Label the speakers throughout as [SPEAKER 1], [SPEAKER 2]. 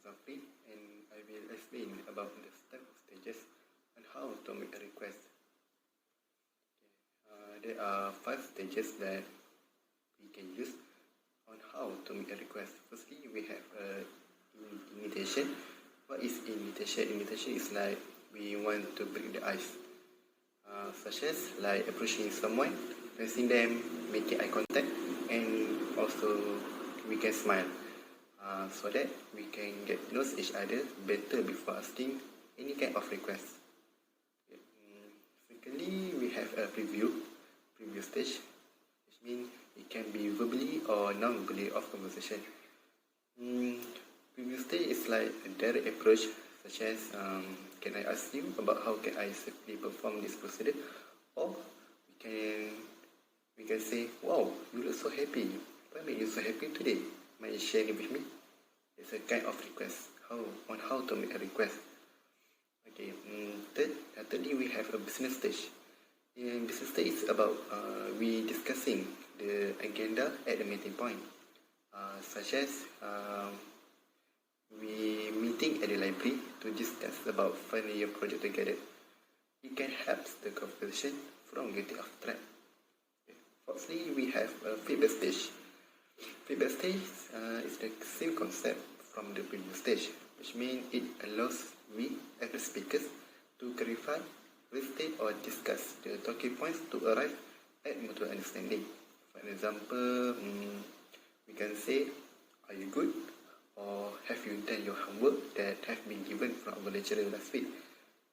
[SPEAKER 1] SAFRI, and I will explain about the stages and how to make a request. There are 5 stages that we can use on how to make a request. Firstly, we have invitation. What is invitation? Invitation is like we want to break the ice, such as like approaching someone, facing them, making eye contact, and also we can smile, so that we can get to know each other better before asking any kind of request. Secondly, we have a preview stage, which means it can be verbally or non-verbally of conversation. Preview stage is like a direct approach, such as can I ask you about how can I safely perform this procedure, or we can say, wow, you look so happy. What made you so happy today? Might you share it with me? It's a kind of request. On how to make a request. Okay. Thirdly, we have a business stage. In business stage, is about we discussing the agenda at the meeting point, such as we meeting at the library to discuss about final year project together. It can help the conversation from getting off track. Fourthly, we have a feedback stage. Feedback stage is the same concept from the previous stage, which means it allows we as the speakers to clarify, restate or discuss the talking points to arrive at mutual understanding. For example, we can say, are you good? Or have you done your homework that have been given from our lecturer last week?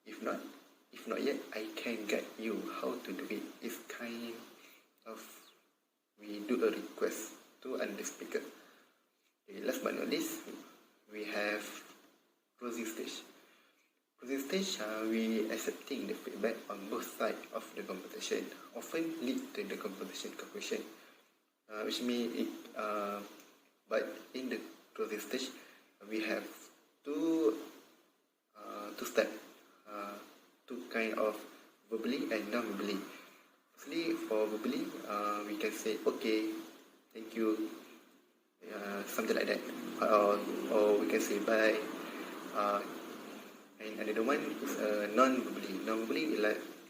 [SPEAKER 1] If not yet, I can guide you how to do it. It's kind of, we do a request to another speaker. Okay, last but not least, we have closing stage. Closing stage, we accepting the feedback on both sides of the conversation, often lead to the conversation conclusion, which means but in the closing stage, we have two steps, two kind of verbally and non-verbally. Firstly, for verbally, we can say okay, thank you, something like that, or we can say bye. And another one is non-verbally. Non-verbally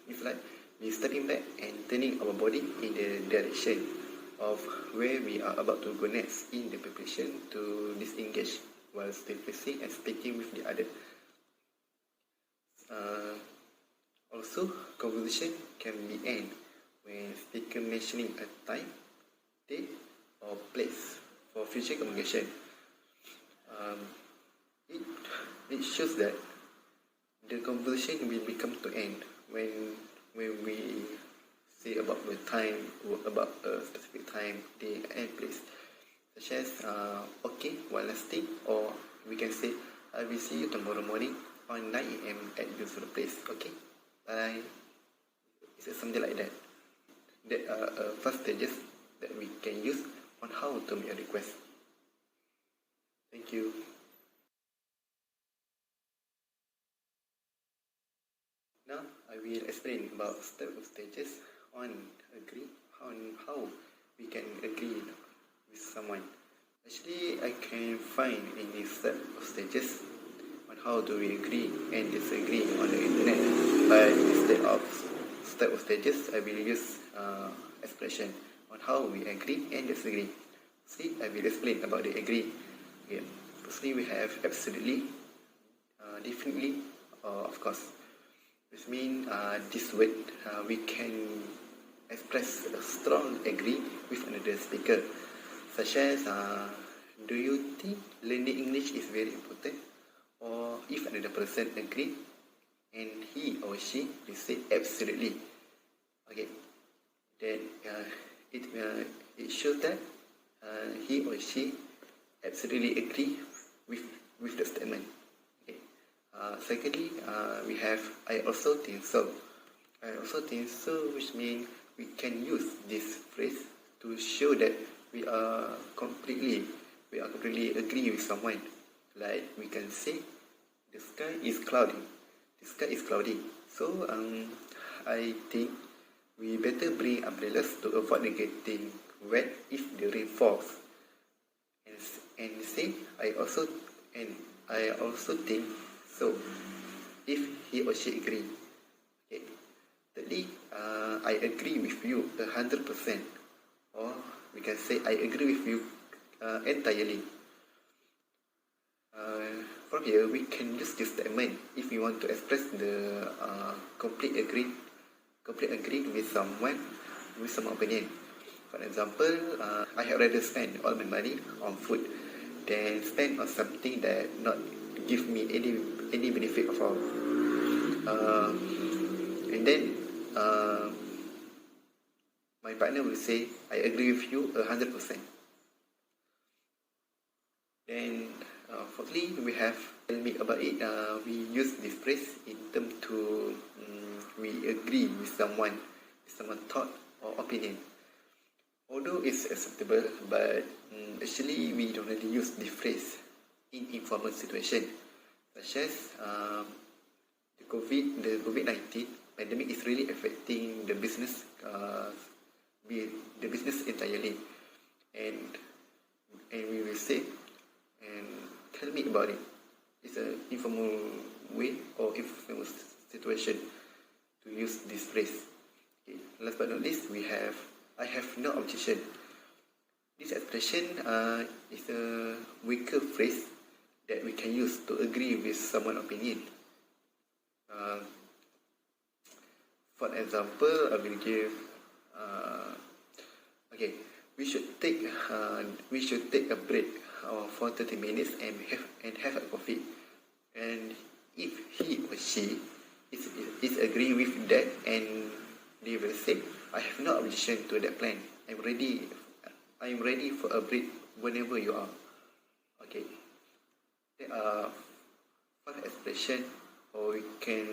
[SPEAKER 1] is like we stepping back and turning our body in the direction of where we are about to go next in the preparation to disengage while still facing and speaking with the other. Also, conversation can be end when speaker mentioning a time, date or place for future communication. It shows that the conversation will become to end when we say about the time, or about a specific time, day and place, such as okay, one last thing, or we can say I will see you tomorrow morning on 9 AM at usual place. Okay, bye. It's something like that. That are 5 stages that we can use on how to make a request. Thank you. Now I will explain about stages on how we can agree with someone. Actually, I can find any set of stages on how do we agree and disagree on the internet, but instead of step of stages, I will use expression on how we agree and disagree. See, I will explain about the agree. Okay. Firstly, we have absolutely, definitely, of course. Which means this word we can express a strong agree with another speaker, such as do you think learning English is very important? Or if another person agree and he or she will say absolutely. Okay, then it shows that he or she absolutely agree with the statement. Okay. Secondly, we have I also think so. I also think so, which means we can use this phrase to show that we are completely agree with someone. Like we can say, the sky is cloudy. The sky is cloudy. So I think we better bring umbrellas to avoid getting wet if the rain falls. And say I also I also think so, if he or she agree. Okay. Thirdly, I agree with you 100%, or we can say I agree with you entirely. From here, we can use this statement if we want to express the complete agree with someone with some opinion. For example, I have rather spend all my money on food than spend on something that not give me any benefit at all. And then my partner will say, I agree with you 100%. Then fourthly, we have tell me about it. We use this phrase in terms to we agree with someone's thought or opinion. Although it's acceptable, but actually we don't really use this phrase in informal situation, such as the COVID-19 pandemic is really affecting the business entirely, and we will say, and tell me about it. It's an informal way or informal situation to use this phrase. Okay. Last but not least, I have no objection. This expression is a weaker phrase that we can use to agree with someone's opinion. For example, I will give. Okay, we should take a break for 30 minutes and have a coffee. And if he or she is agree with that, and they will say, I have no objection to that plan. I'm ready for a break whenever you are. Okay. There are 5 expressions, or we can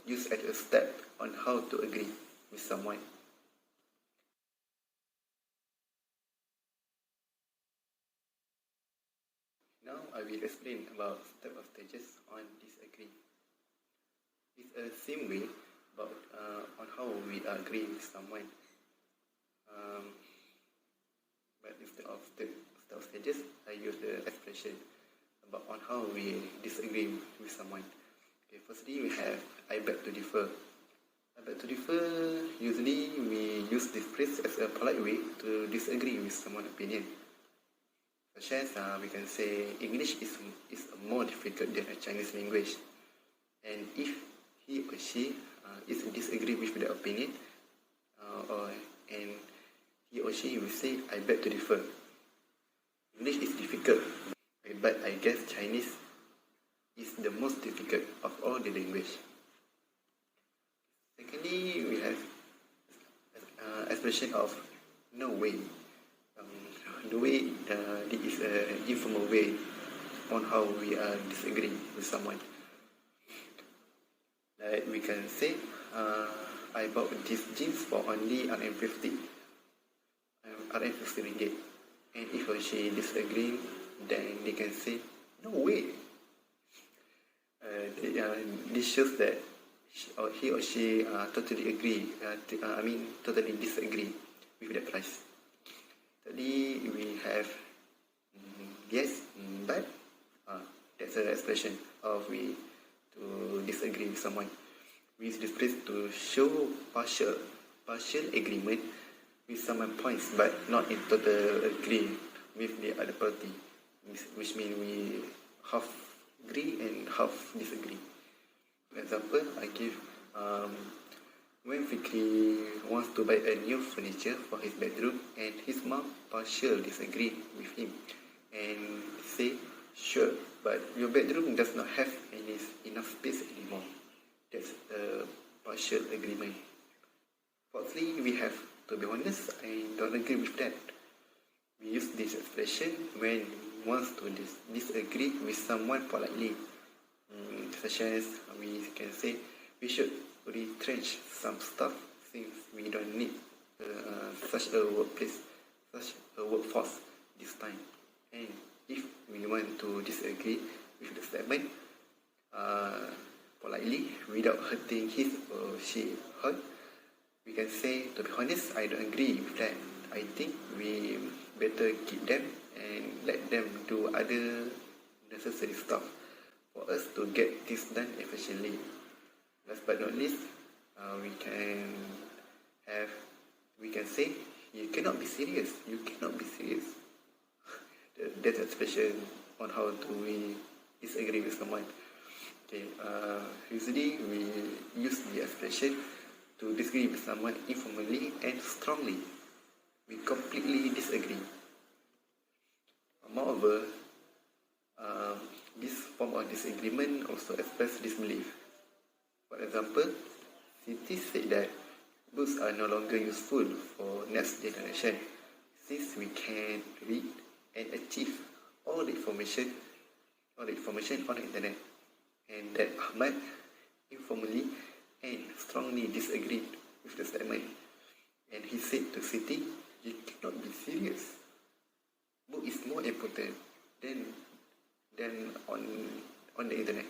[SPEAKER 1] use as a step on how to agree with someone. Now I will explain about step of stages on disagree. It's a same way about on how we agree with someone. But instead of step of stages, I use the expression about on how we disagree with someone. Okay, firstly we have I beg to differ. I beg to differ, usually we use this phrase as a polite way to disagree with someone's opinion. Such as we can say English is more difficult than a Chinese language, and if he or she is disagree with the opinion, and he or she will say, I beg to differ. English is difficult, but I guess Chinese is the most difficult of all the language. Secondly, we have expression of no way. The way this is an informal way on how we disagree with someone. Like we can say, I bought these jeans for only RM50 ringgit. And if or she disagree, then they can say, no way. This shows that he or she totally agree, totally disagree with the price. Thirdly, we have yes, but that's an expression of we to disagree with someone. We use this phrase to show partial agreement with someone's points, but not in total agree with the other party, which means we half agree and half disagree. For example, I give when Fikri wants to buy a new furniture for his bedroom, and his mom partially disagree with him and say, sure, but your bedroom does not have enough space anymore. That's a partial agreement. Fourthly, we have, to be honest, I don't agree with that. We use this expression when we want to disagree with someone politely, such as we can say, we should retrench some stuff since we don't need such a workforce this time. And if we want to disagree with the statement politely without hurting his or she hurt, we can say, to be honest, I don't agree with that. I think we better keep them and let them do other necessary stuff for us to get this done efficiently. Last but not least, we can say, you cannot be serious. You cannot be serious. That's an expression on how do we disagree with someone. Okay, usually we use the expression to disagree with someone informally and strongly. We completely disagree. Moreover, this form of disagreement also expresses disbelief. For example, Siti said that books are no longer useful for next generation since we can read and achieve all the information on the internet, and that Ahmad informally and strongly disagreed with the statement, and he said to Siti, "You cannot be serious. Book is more important than on the internet."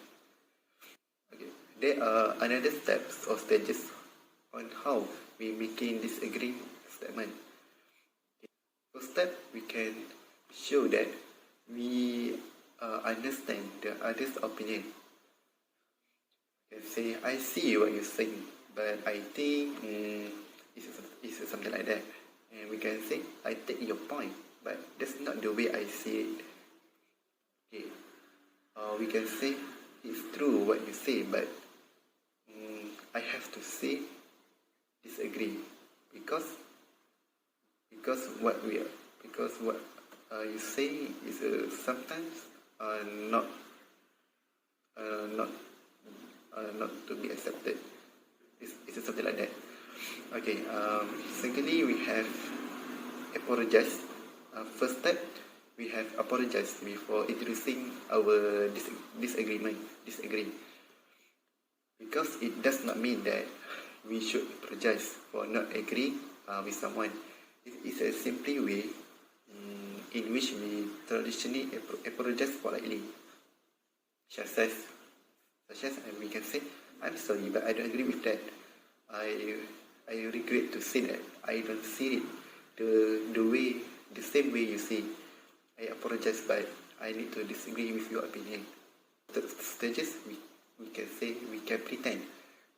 [SPEAKER 1] Okay. There are another steps or stages on how we making disagree statement. First step, we can show that we understand the other's opinion. You can say, "I see what you're saying, but I think it's something like that." And we can say, "I take your point, but that's not the way I see it." Okay. We can say, "It's true what you say, but I have to say disagree because what you say is sometimes not to be accepted." It's something like that. Okay. Secondly, we have apologize. First step, we have apologize before introducing our disagree, because it does not mean that we should apologize for not agreeing with someone. It is a simply way in which we traditionally apologize politely, such as we can say, "I'm sorry, but I don't agree with that. I regret to say that I don't see it the same way you see. I apologize, but I need to disagree with your opinion." The stages, we can say, we can pretend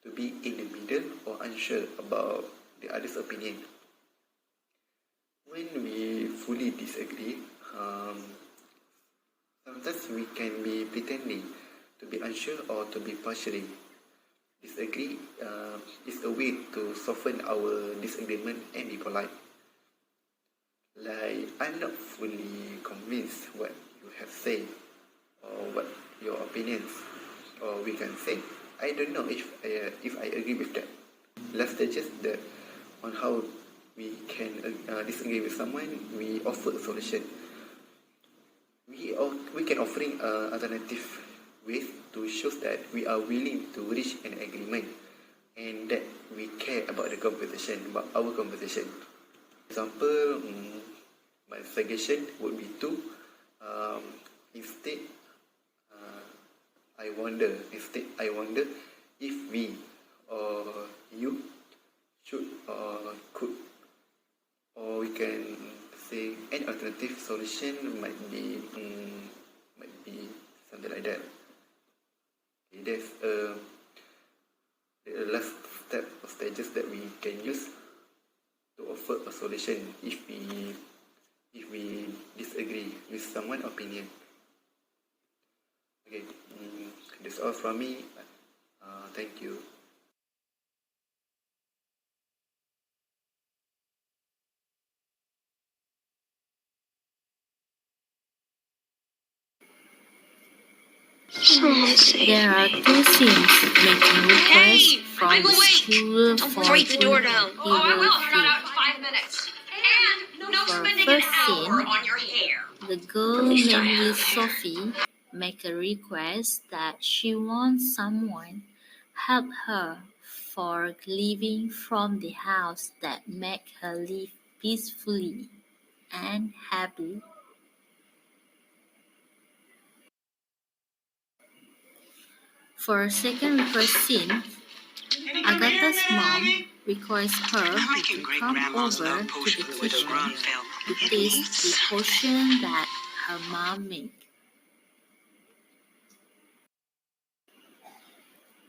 [SPEAKER 1] to be in the middle or unsure about the other's opinion. When we fully disagree, sometimes we can be pretending to be unsure or to be partially disagree. Is a way to soften our disagreement and be polite. Like, "I'm not fully convinced what you have said or what your opinions." Or we can say, "I don't know if I agree with that." Last stages that on how we can disagree with someone, we offer a solution. We can offering alternative ways to show that we are willing to reach an agreement and that we care about about our conversation. For example, my suggestion would be to instead I wonder if we or you should or could, or we can say an alternative solution might be something like that. Okay, that's the last step or stages that we can use to offer a solution if we disagree with someone's opinion. Okay, that's all from me. Thank you.
[SPEAKER 2] There are two scenes making requests from the school for
[SPEAKER 3] Break the door down.
[SPEAKER 2] Oh, I will. I'm not out
[SPEAKER 3] in 5 minutes. And no
[SPEAKER 2] For
[SPEAKER 3] spending an
[SPEAKER 2] first
[SPEAKER 3] hour
[SPEAKER 2] scene,
[SPEAKER 3] on your hair.
[SPEAKER 2] the girl named Sophie make a request that she wants someone help her for leaving from the house that make her live peacefully and happy. For second request scene, Agatha's mom requires her to come over to the kitchen to taste the potion that her mom made.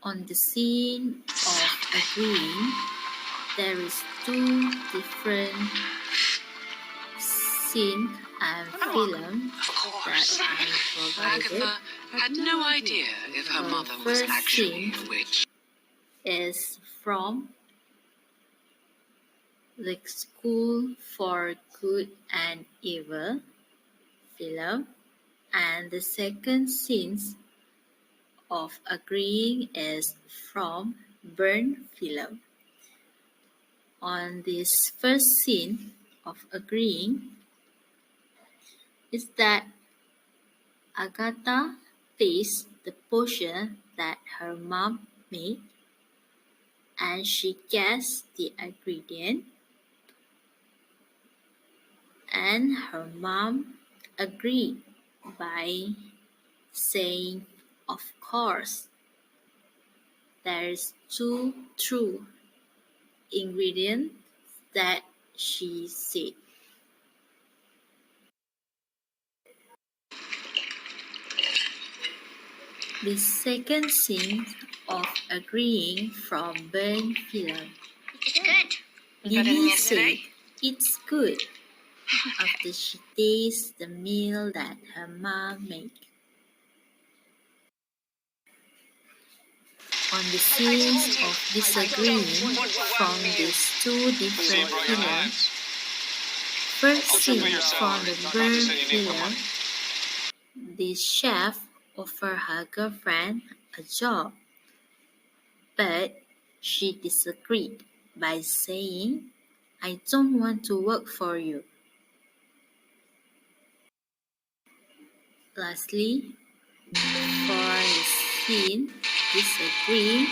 [SPEAKER 2] On the scene of agreeing, there is two different scene and film
[SPEAKER 3] Of
[SPEAKER 2] that
[SPEAKER 3] course.
[SPEAKER 2] I provided.
[SPEAKER 3] Agatha had no idea if her mother was
[SPEAKER 2] first
[SPEAKER 3] actually
[SPEAKER 2] scene
[SPEAKER 3] a witch.
[SPEAKER 2] is from the School for Good and Evil film, and the second scene of agreeing is from Burn film. On this first scene of agreeing is that Agatha tastes the potion that her mom made, and she guessed the ingredient, and her mom agreed by saying, "Of course." There's two true ingredients that she said. The second scene of agreeing from Burn film.
[SPEAKER 3] It's good. Better than
[SPEAKER 2] Lily
[SPEAKER 3] yesterday?
[SPEAKER 2] said it's good after she tastes the meal that her mom made. On the scenes of disagreeing from these two different films, first scene from the Burn film, the chef offered her girlfriend a job, but she disagreed by saying, "I don't want to work for you." Lastly, for the scene disagreeing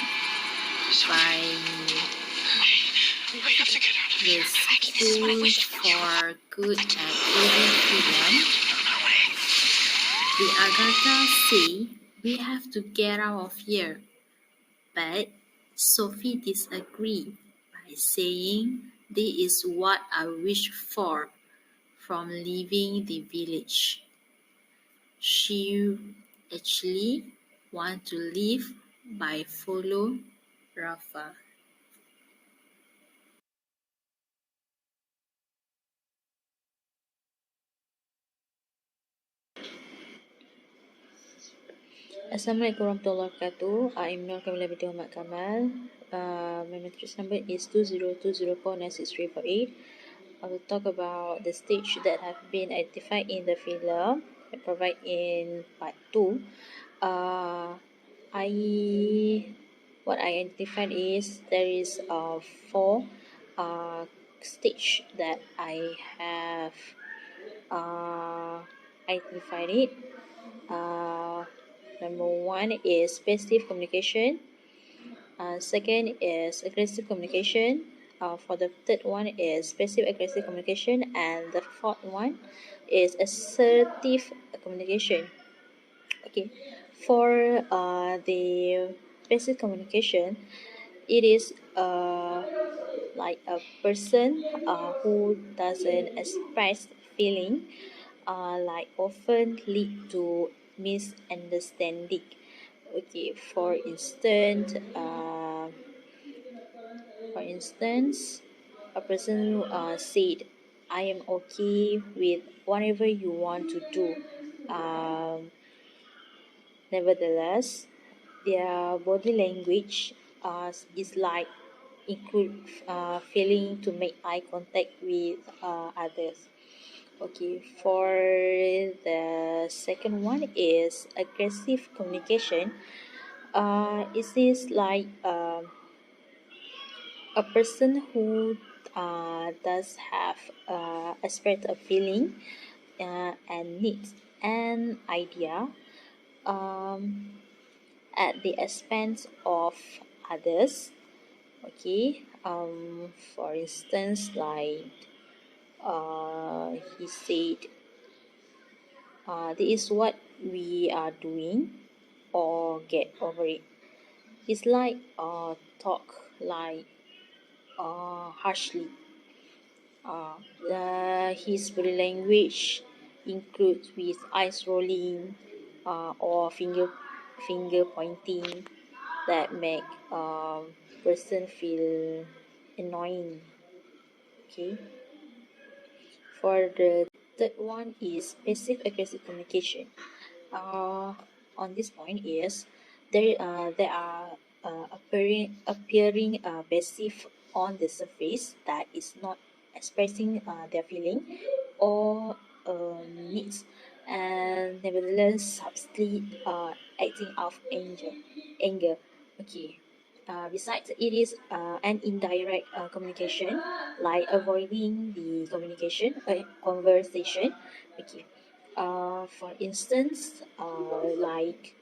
[SPEAKER 2] by
[SPEAKER 3] We have to get out of
[SPEAKER 2] the
[SPEAKER 3] here. This is what I
[SPEAKER 2] School
[SPEAKER 3] wished for.
[SPEAKER 2] for Good and Evil film, the Agatha say, "We have to get out of here." But Sophie disagreed by saying, "This is what I wish for from leaving the village." She actually want to leave by follow Rafa. Assalamualaikum warahmatullahi wabarakatuh. I'm KAMILA binti Muhammad Kamal. My matrix number is 202049638. I will talk about the stage that have been identified in the film I provide in part 2. What I identified is there is 4 stage that I have identified it. Number 1 is passive communication. Second is aggressive communication. For the third one is passive aggressive communication, and the fourth one is assertive communication. Okay, for the passive communication, it is like a person who doesn't express feeling, like often lead to misunderstanding. Okay, for instance, a person said, "I am okay with whatever you want to do." Nevertheless, their body language is like include failing to make eye contact with others. Okay, for the second one is aggressive communication. It is like a person who does have express a feeling and needs an idea um, at the expense of others. Okay, for instance, like he said, "This is what we are doing," or "Get over it." It's like talk like harshly. His body language includes with eyes rolling or finger pointing. that make person feel annoying. Okay. For the third one is passive aggressive communication. On this point is there are appearing passive on the surface that is not expressing their feeling or needs, and nevertheless subtly acting out of anger. Okay. Besides, it is an indirect communication, like avoiding the conversation. Okay. For instance, like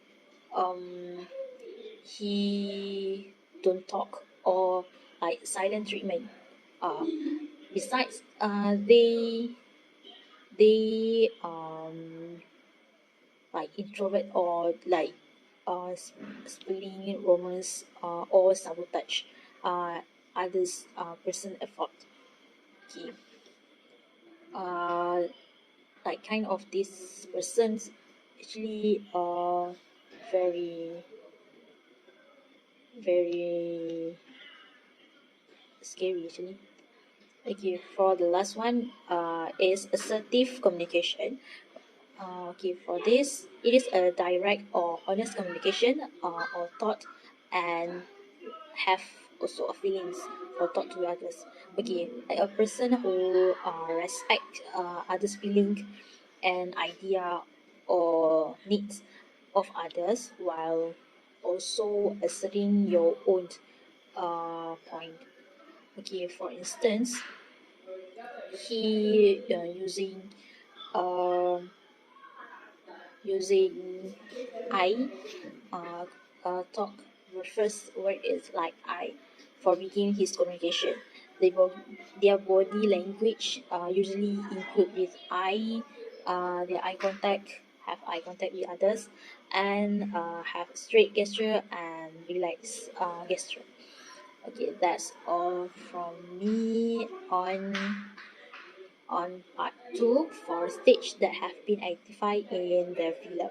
[SPEAKER 2] he don't talk, or like silent treatment. Uh, Besides, they like introvert, or like spilling romance or sabotage others person effort. Okay. uh like kind of these persons actually very very scary actually. Okay, for the last one is assertive communication. Okay, for this, it is a direct or honest communication or thought, and have also a feelings or thought to others. Okay, like a person who respect others' feeling and idea or needs of others, while also asserting your own point. Okay, for instance, he uh, using I uh, talk. The first word is like I for begin his communication. Their body language usually include with their eye contact, have eye contact with others, and have straight gesture and relaxed gesture. Okay, that's all from me on part 2 for stage that have been identified in the film.